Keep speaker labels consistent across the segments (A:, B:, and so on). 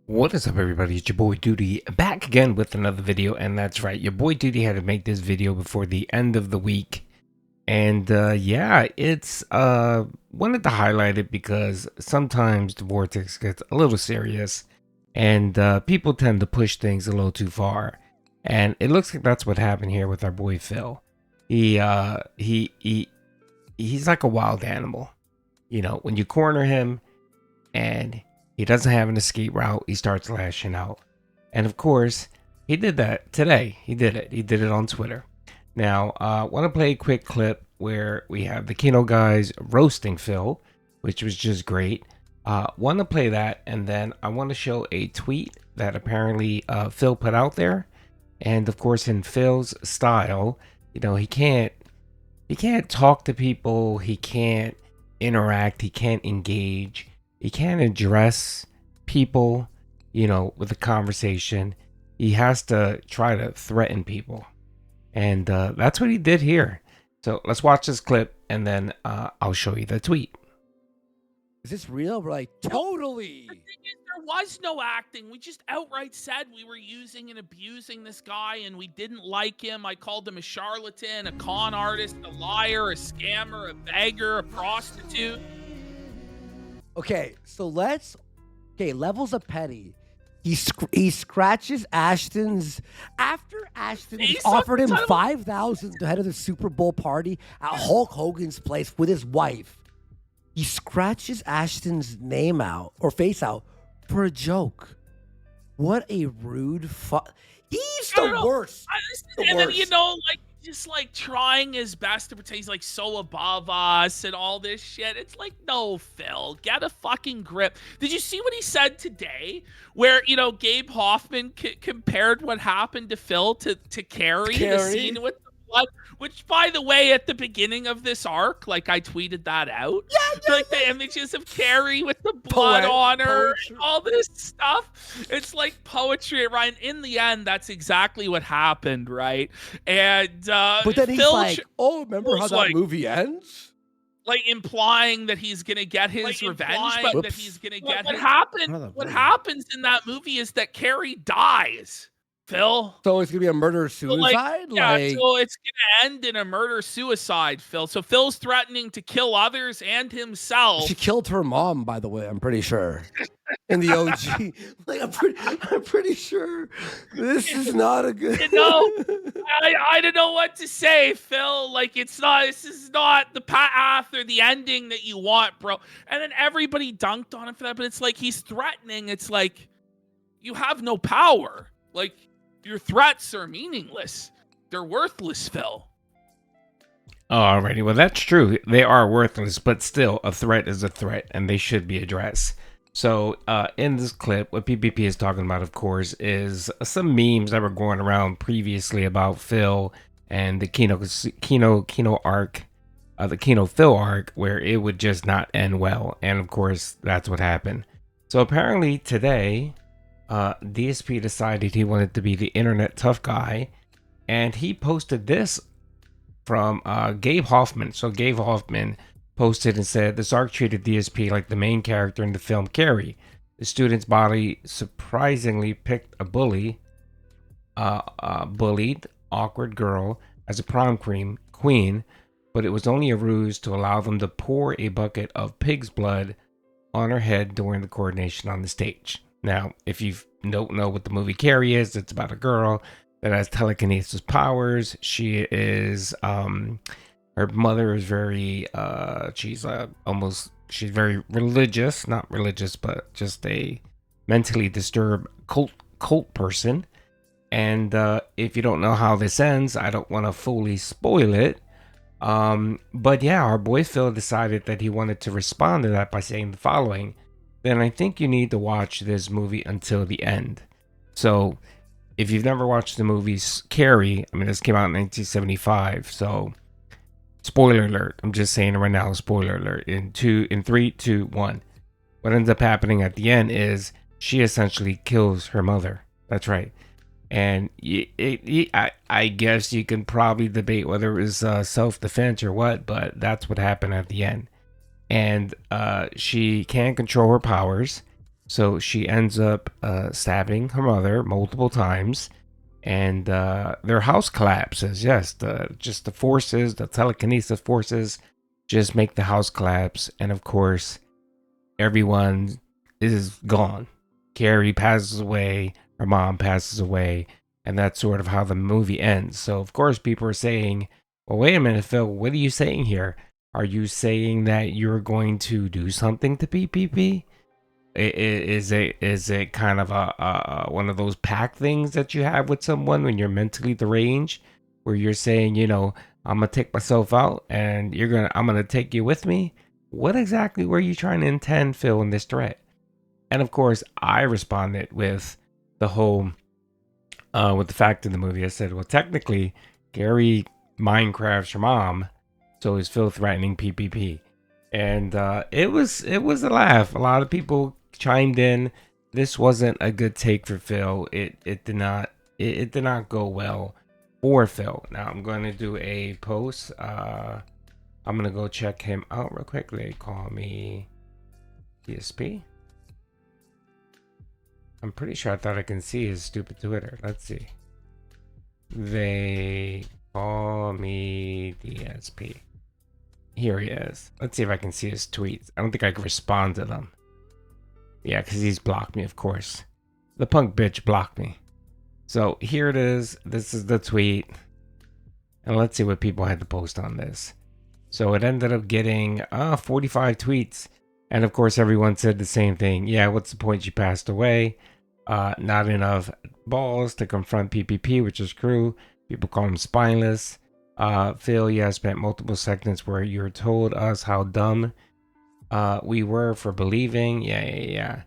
A: What is up, everybody? It's your boy Doody back again with another video, and that's right, your boy Doody had to make this video before the end of the week. And yeah, it's wanted to highlight it because sometimes the vortex gets a little serious, and people tend to push things a little too far. And it looks like that's what happened here with our boy Phil. He's like a wild animal. You know, when you corner him and he doesn't have an escape route, he starts lashing out. And of course, he did that today. He did it. He did it on Twitter. Now, I want to play a quick clip where we have the Kino guys roasting Phil, which was just great. Want to play that, and then I want to show a tweet that apparently Phil put out there. And of course, in Phil's style, you know, he can't talk to people, he can't interact, he can't engage, he can't address people, you know, with a conversation. He has to try to threaten people. And that's what he did here. So let's watch this clip, and then I'll show you the tweet.
B: Is this real? We're like, totally.
C: The thing is, there was no acting. We just outright said we were using and abusing this guy, and we didn't like him. I called him a charlatan, a con artist, a liar, a scammer, a beggar, a prostitute.
B: Okay, so levels of petty. He scratches Ashton's after Ashton
C: He
B: offered him
C: sucked a ton of-
B: $5,000 to head of the Super Bowl party at Hulk Hogan's place with his wife. He scratches Ashton's name out or face out for a joke. What a rude He's the worst.
C: And then, you know, like, just like trying his best to pretend he's like so above us and all this shit. It's like, no, Phil, get a fucking grip. Did you see what he said today? Where, you know, Gabe Hoffman compared what happened to Phil to Carrie, the scene with the blood. Which, by the way, at the beginning of this arc, like, I tweeted that out. Yeah. Like the images of Carrie with the blood on her, and all this stuff. It's like poetry, Ryan. In the end, that's exactly what happened, right? And
B: but then he's like, "Oh, remember how that movie ends?"
C: Like implying that he's gonna get his revenge, but that he's gonna get what happens in that movie is that Carrie dies. Phil.
B: So it's gonna be a murder-suicide?
C: So it's gonna end in a murder-suicide, Phil. So Phil's threatening to kill others and himself.
B: She killed her mom, by the way, I'm pretty sure. In the OG. Like, I'm pretty sure this is not a good...
C: You know, I don't know what to say, Phil. Like, this is not the path or the ending that you want, bro. And then everybody dunked on him for that, but it's like he's threatening. It's like, you have no power. Like, your threats are meaningless. They're worthless, Phil.
A: Alrighty, well, that's true. They are worthless, but still, a threat is a threat, and they should be addressed. So, in this clip, what PPP is talking about, of course, is some memes that were going around previously about Phil and the Kino arc, the Kino Phil arc, where it would just not end well. And of course, that's what happened. So apparently today, DSP decided he wanted to be the internet tough guy, and he posted this from Gabe Hoffman. So Gabe Hoffman posted and said, "This arc treated DSP like the main character in the film Carrie. The student's body surprisingly picked a bullied, awkward girl as a prom queen, but it was only a ruse to allow them to pour a bucket of pig's blood on her head during the coordination on the stage." Now, if you don't know what the movie Carrie is, it's about a girl that has telekinesis powers. She is, her mother is very, she's very religious, not religious, but just a mentally disturbed cult person. And if you don't know how this ends, I don't want to fully spoil it. But yeah, our boy Phil decided that he wanted to respond to that by saying the following: "Then I think you need to watch this movie until the end." So if you've never watched the movie Carrie, I mean, this came out in 1975, so spoiler alert. I'm just saying it right now, spoiler alert. In 3, 2, 1. What ends up happening at the end is she essentially kills her mother. That's right. And I guess you can probably debate whether it was self-defense or what, but that's what happened at the end. And she can't control her powers. So she ends up stabbing her mother multiple times, and their house collapses. Yes, just the forces, the telekinesis forces, just make the house collapse, and of course, everyone is gone. Carrie passes away, her mom passes away, and that's sort of how the movie ends. So of course, people are saying, "Well, wait a minute, Phil. What are you saying here? Are you saying that you're going to do something to PPP? Is it kind of a one of those pact things that you have with someone when you're mentally deranged, where you're saying, I'm gonna take myself out, and I'm gonna take you with me? What exactly were you trying to intend, Phil, in this threat?" And of course, I responded with the whole, with the fact in the movie. I said, well, technically, Gary Minecraft's your mom, so is Phil threatening PPP? And it was a laugh. A lot of people chimed in. This wasn't a good take for Phil. It did not go well for Phil. Now I'm going to do a post. I'm gonna go check him out real quick. They call me DSP. I'm pretty sure I thought I can see his stupid Twitter. Let's see. They call me DSP. Here he is. Let's see if I can see his tweets. I don't think I can respond to them. Yeah, because he's blocked me, of course. The punk bitch blocked me. So here it is. This is the tweet. And let's see what people had to post on this. So it ended up getting 45 tweets. And of course, everyone said the same thing. Yeah, what's the point? She passed away. Not enough balls to confront PPP, which is true. People call him spineless. Phil, yeah, spent multiple seconds where you told us how dumb we were for believing. Yeah.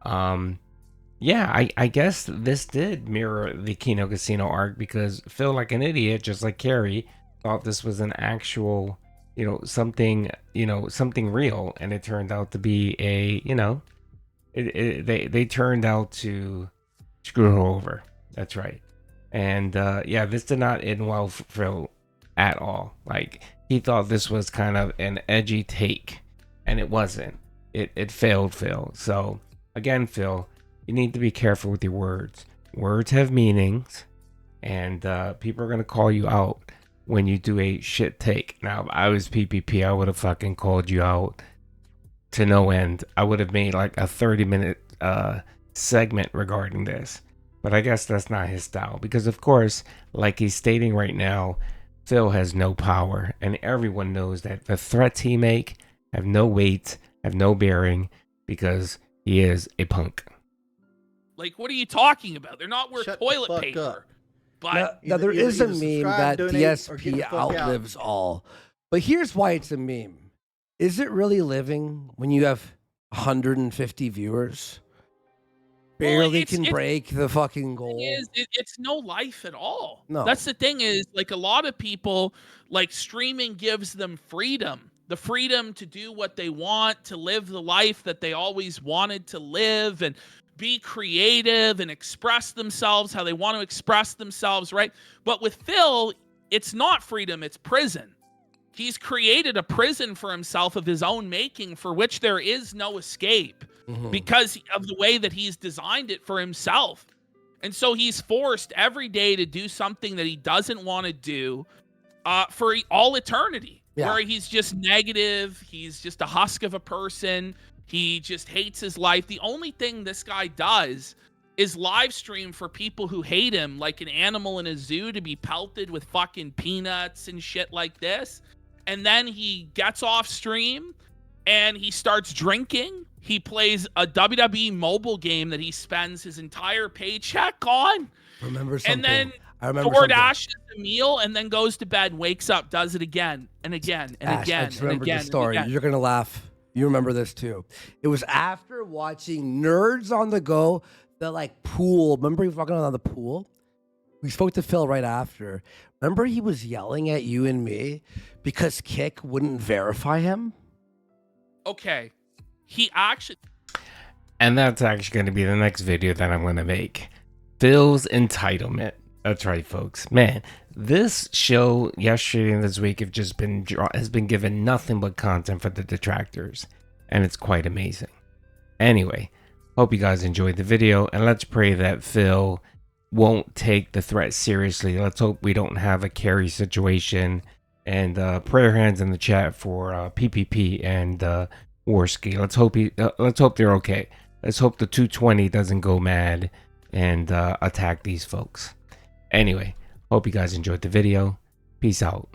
A: I guess this did mirror the Kino Casino arc, because Phil, like an idiot, just like Carrie, thought this was an actual, something real, and it turned out to be they turned out to screw her over. That's right. And this did not end well for Phil at all. Like, he thought this was kind of an edgy take, and it wasn't. It failed Phil. So again, Phil, you need to be careful with your words. Words have meanings, and people are gonna call you out when you do a shit take. Now, if I was PPP, I would have fucking called you out to no end. I would have made like a 30-minute segment regarding this. But I guess that's not his style, because of course, like he's stating right now, Phil has no power, and everyone knows that the threats he make have no weight, have no bearing, because he is a punk.
C: Like, what are you talking about? They're not worth
D: Shut
C: toilet
D: the fuck
C: paper.
D: up.
C: But
B: Now, there is a
D: either
B: meme
D: subscribe,
B: that
D: donate, or get the
B: DSP
D: fuck out.
B: outlives all. But here's why it's a meme. Is it really living when you have 150 viewers? Barely can break the fucking goal.
C: It's no life at all.
B: No.
C: That's the thing, is like, a lot of people, like, streaming gives them freedom. The freedom to do what they want, to live the life that they always wanted to live, and be creative and express themselves how they want to express themselves, right? But with Phil, it's not freedom, it's prison. He's created a prison for himself of his own making, for which there is no escape, because of the way that he's designed it for himself. And so he's forced every day to do something that he doesn't want to do for all eternity, where he's just negative. He's just a husk of a person. He just hates his life. The only thing this guy does is live stream for people who hate him, like an animal in a zoo, to be pelted with fucking peanuts and shit like this. And then he gets off stream and he starts drinking. He plays a WWE mobile game that he spends his entire paycheck on.
B: Remember something.
C: And then
B: I remember something.
C: DoorDashes a meal and then goes to bed, wakes up, does it again and again and
B: Ash,
C: again
B: I just
C: and
B: remember
C: again.
B: the story.
C: And again.
B: You're gonna laugh. You remember this too. It was after watching Nerds on the Go, the like pool. Remember he was walking on the pool? We spoke to Phil right after. Remember he was yelling at you and me because Kick wouldn't verify him?
C: Okay. He actually...
A: And that's actually going to be the next video that I'm going to make. Phil's entitlement. That's right, folks. Man, this show yesterday and this week has been given nothing but content for the detractors, and it's quite amazing. Anyway, Hope you guys enjoyed the video, and let's pray that Phil won't take the threat seriously. Let's hope we don't have a Carrie situation. And prayer hands in the chat for PPP and Warski. Let's hope they're okay. Let's hope the 220 doesn't go mad and attack these folks. Anyway, hope you guys enjoyed the video. Peace out.